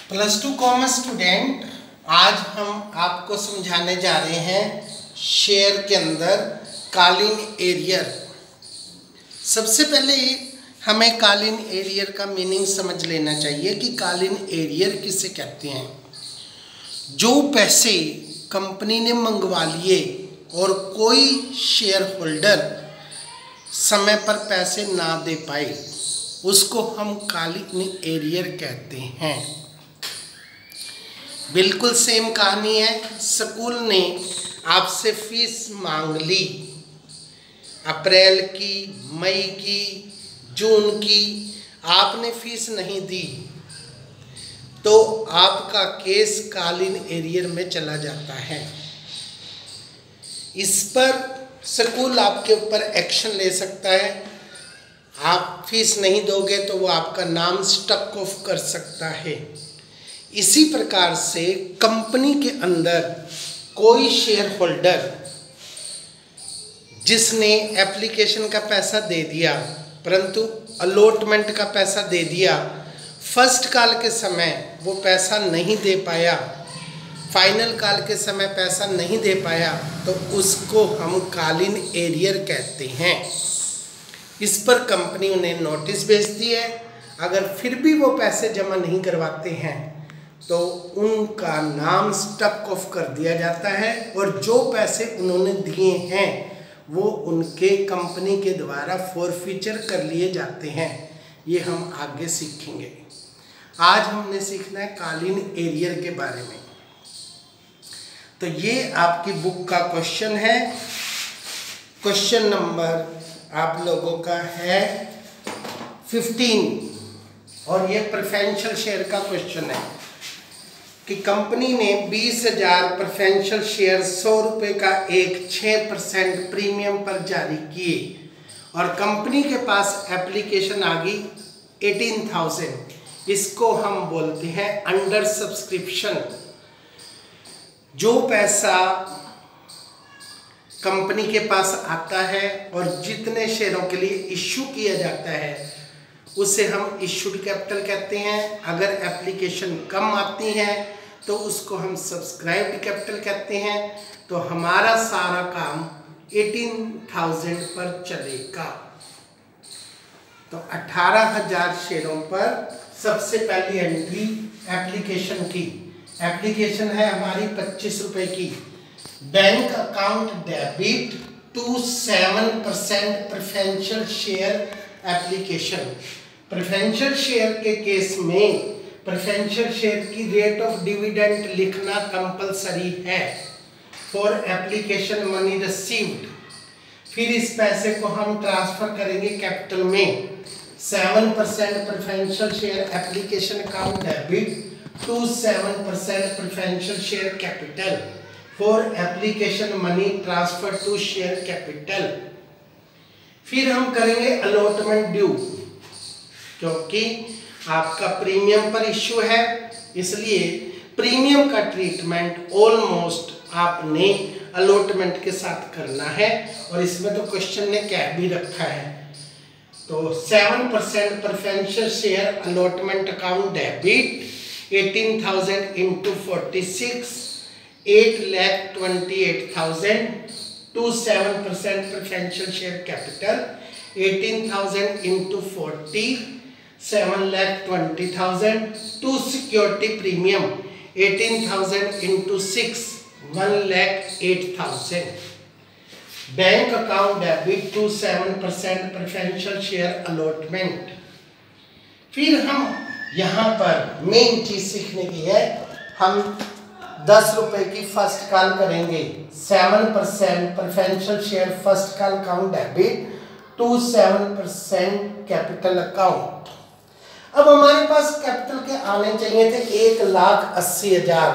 Plus two commerce student, आज हम आपको समझाने जा रहे हैं शेयर के अंदर कॉलिन एरियर। सबसे पहले हमें कॉलिन एरियर का मीनिंग समझ लेना चाहिए कि कॉलिन एरियर किसे कहते हैं। जो पैसे कंपनी ने मंगवा लिए और कोई शेयर होल्डर समय पर पैसे ना दे पाए, उसको हम कॉलिन एरियर कहते हैं। बिल्कुल सेम कहानी है। स्कूल ने आपसे फीस मांग ली, अप्रैल की, मई की, जून की, आपने फीस नहीं दी तो आपका केस कॉलिन एरियर में चला जाता है। इस पर स्कूल आपके ऊपर एक्शन ले सकता है। आप फीस नहीं दोगे तो वो आपका नाम स्टक ऑफ कर सकता है। इसी प्रकार से कंपनी के अंदर कोई शेयर होल्डर जिसने एप्लीकेशन का पैसा दे दिया परंतु अलॉटमेंट का पैसा दे दिया, फर्स्ट कॉल के समय वो पैसा नहीं दे पाया, फाइनल कॉल के समय पैसा नहीं दे पाया, तो उसको हम कॉलिन एरियर कहते हैं। इस पर कंपनी उन्हें नोटिस भेजती है। अगर फिर भी वो पैसे जमा नहीं करवाते हैं तो उनका नाम स्टक ऑफ कर दिया जाता है और जो पैसे उन्होंने दिए हैं वो उनके कंपनी के द्वारा फॉरफीचर कर लिए जाते हैं। ये हम आगे सीखेंगे। आज हमने सीखना है कॉलिन एरियर के बारे में। तो ये आपकी बुक का क्वेश्चन है। क्वेश्चन नंबर आप लोगों का है 15 और ये प्रेफरेंशियल शेयर का क्वेश्चन है कि कंपनी ने 20,000 प्रेफरेंशियल शेयर 100 रुपये का एक 6% प्रीमियम पर जारी किए और कंपनी के पास एप्लीकेशन आ गई 18,000। इसको हम बोलते हैं अंडर सब्सक्रिप्शन। जो पैसा कंपनी के पास आता है और जितने शेयरों के लिए इश्यू किया जाता है उसे हम इश्यूड कैपिटल कहते हैं। अगर एप्लीकेशन कम आती है तो उसको हम सब्सक्राइब्ड कैपिटल कहते हैं। तो हमारा सारा काम 18,000 पर चलेगा। तो 18,000 शेयरों पर सबसे पहली एंट्री एप्लीकेशन की। एप्लीकेशन है हमारी 25 रुपए की। Bank account debit to 7% preferential share application. Preferential share के केस में प्रेफरेंशियल शेयर की रेट ऑफ डिविडेंड लिखना कंपलसरी है फॉर एप्लीकेशन मनी रिसीव्ड। फिर इस पैसे को हम ट्रांसफर करेंगे कैपिटल में। 7% preferential share application account debit to 7% preferential share capital for application money transfer to share capital। फिर हम करेंगे अलॉटमेंट ड्यू, क्योंकि आपका प्रीमियम पर इश्यू है इसलिए प्रीमियम का ट्रीटमेंट ऑलमोस्ट आपने अलॉटमेंट के साथ करना है। और इसमें तो क्वेश्चन ने कह भी रखा है। तो 7% preferential share allotment account debit 18,000 into 46, 8,28,000 to 7% preferential share capital 18,000 into 40, 7,20,000 to security premium 18,000 into 6, 1,08,000। Bank account debit to 7% preferential share allotment. फिर हम यहाँ पर मेन चीज सीखने की है। हम 10 रुपए की फर्स्ट कॉल करेंगे। 7% preferential share first call account debit to 7% capital account. अब हमारे पास कैपिटल के आने चाहिए थे 1,80,000।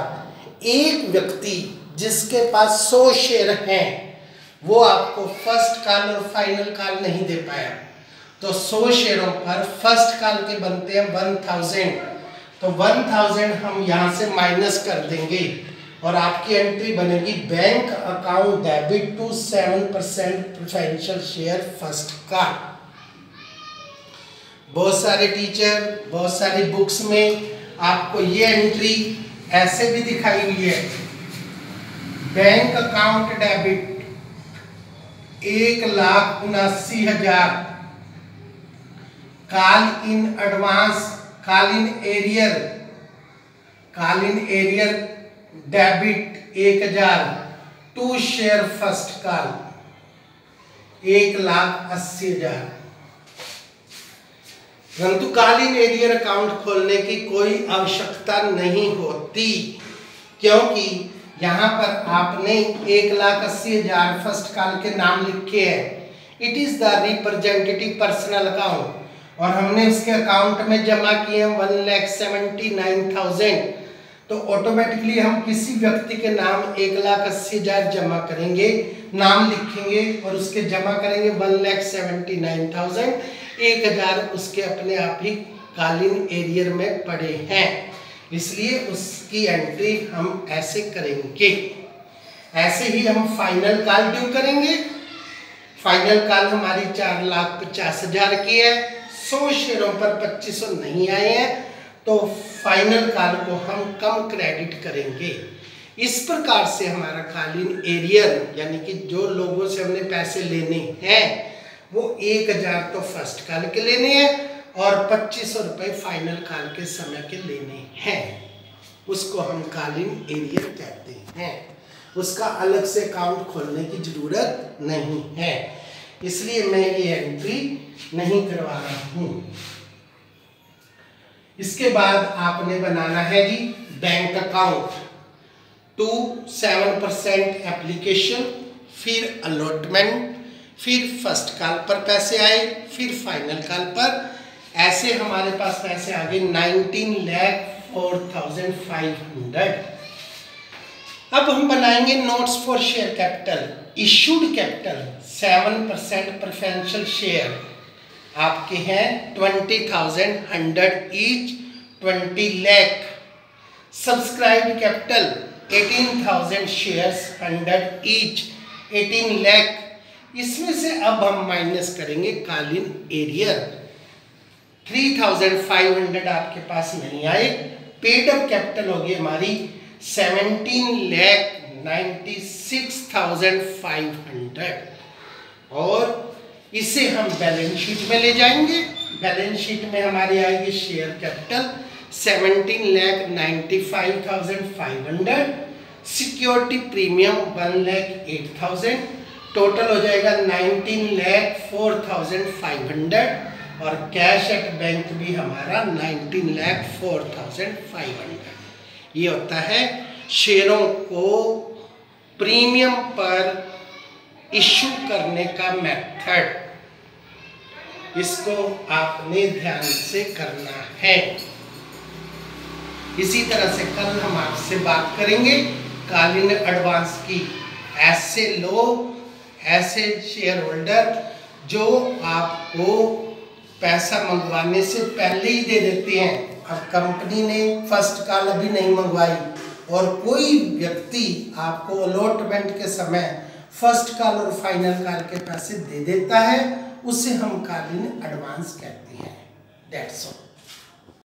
एक व्यक्ति जिसके पास 100 शेयर हैं वो आपको फर्स्ट कॉल और फाइनल कॉल नहीं दे पाया, तो 100 शेयरों पर फर्स्ट कॉल के बनते हैं 1,000। तो 1,000 हम यहाँ से माइनस कर देंगे और आपकी एंट्री बनेगी bank account debit to 7% preferential share first call. बहुत सारे टीचर बहुत सारी बुक्स में आपको ये एंट्री ऐसे भी दिखाई हुई है, bank account debit 1,79,000, call in advance, call in arrear debit 1,000, to share first call 1,80,000। परंतु कॉल इन एरियर अकाउंट खोलने की कोई आवश्यकता नहीं होती, क्योंकि यहाँ पर आपने 1,80,000 फर्स्ट कॉल के नाम लिखे हैं। It is the representative personal account, और हमने उसके अकाउंट में जमा किए हैं 1,79,000, तो ऑटोमेटिकली हम किसी व्यक्ति के नाम 1,80,000 जमा करेंगे, नाम लिखेंगे और उसके जमा करेंगे 1,79,000, 1,000 उसके अपने आप ही कालीन एरियर में पड़े हैं, इसलिए उसकी एंट्री हम ऐसे करेंगे। ऐसे ही हम फाइनल कॉल ड्यू करेंगे। फाइनल कॉल हमारी 4,50,000 की है, 100 शेयरों पर 2,500 नहीं आए हैं, तो फाइनल कॉल को हम कम क्रेडिट करेंगे। इस प्रकार से हमारा कालीन एरियर, यानी कि जो लोगों से हमने पैसे लेने हैं वो 1,000 तो फर्स्ट कॉल के लेने हैं और 2,500 रुपये फाइनल कॉल के समय के लेने हैं, उसको हम कालीन एरियर कहते हैं। उसका अलग से अकाउंट खोलने की जरूरत नहीं है, इसलिए मैं ये एंट्री नहीं करवा रहा हूं। इसके बाद आपने बनाना है जी बैंक अकाउंट, 7% एप्लीकेशन, फिर अलॉटमेंट, फिर फर्स्ट कॉल पर पैसे आए, फिर फाइनल कॉल पर। ऐसे हमारे पास पैसे आ गए 19,04,500। अब हम बनाएंगे notes for share capital. Issued capital 7% preferential share आपके हैं 20,000 100 each, 20 lakh. Subscribed capital 18,000 shares 100 each, 18 lakh. इसमें से अब हम माइनस करेंगे कालीन एरियर, 3,500 आपके पास नहीं आए। पेड अप कैपिटल होगी हमारी 17,96,500, और इसे हम बैलेंस शीट में ले जाएंगे। बैलेंस शीट में हमारी आएगी share capital 17,95,500, security premium 1,08,000, total हो जाएगा 19,04,500, और कैश एट बैंक भी हमारा 19,04,500। ये होता है शेयरों को प्रीमियम पर इशू करने का मेथड। इसको आपने ध्यान से करना है। इसी तरह से कल हम आपसे बात करेंगे कालीन एडवांस की। ऐसे लोग, ऐसे शेयर होल्डर जो आपको पैसा मंगवाने से पहले ही दे देते हैं। अब कंपनी ने फर्स्ट कॉल अभी नहीं मंगवाई और कोई व्यक्ति आपको अलॉटमेंट के समय फर्स्ट कॉल और फाइनल कॉल के पैसे दे देता है, उसे हम कालीन एडवांस कहते हैं। That's all.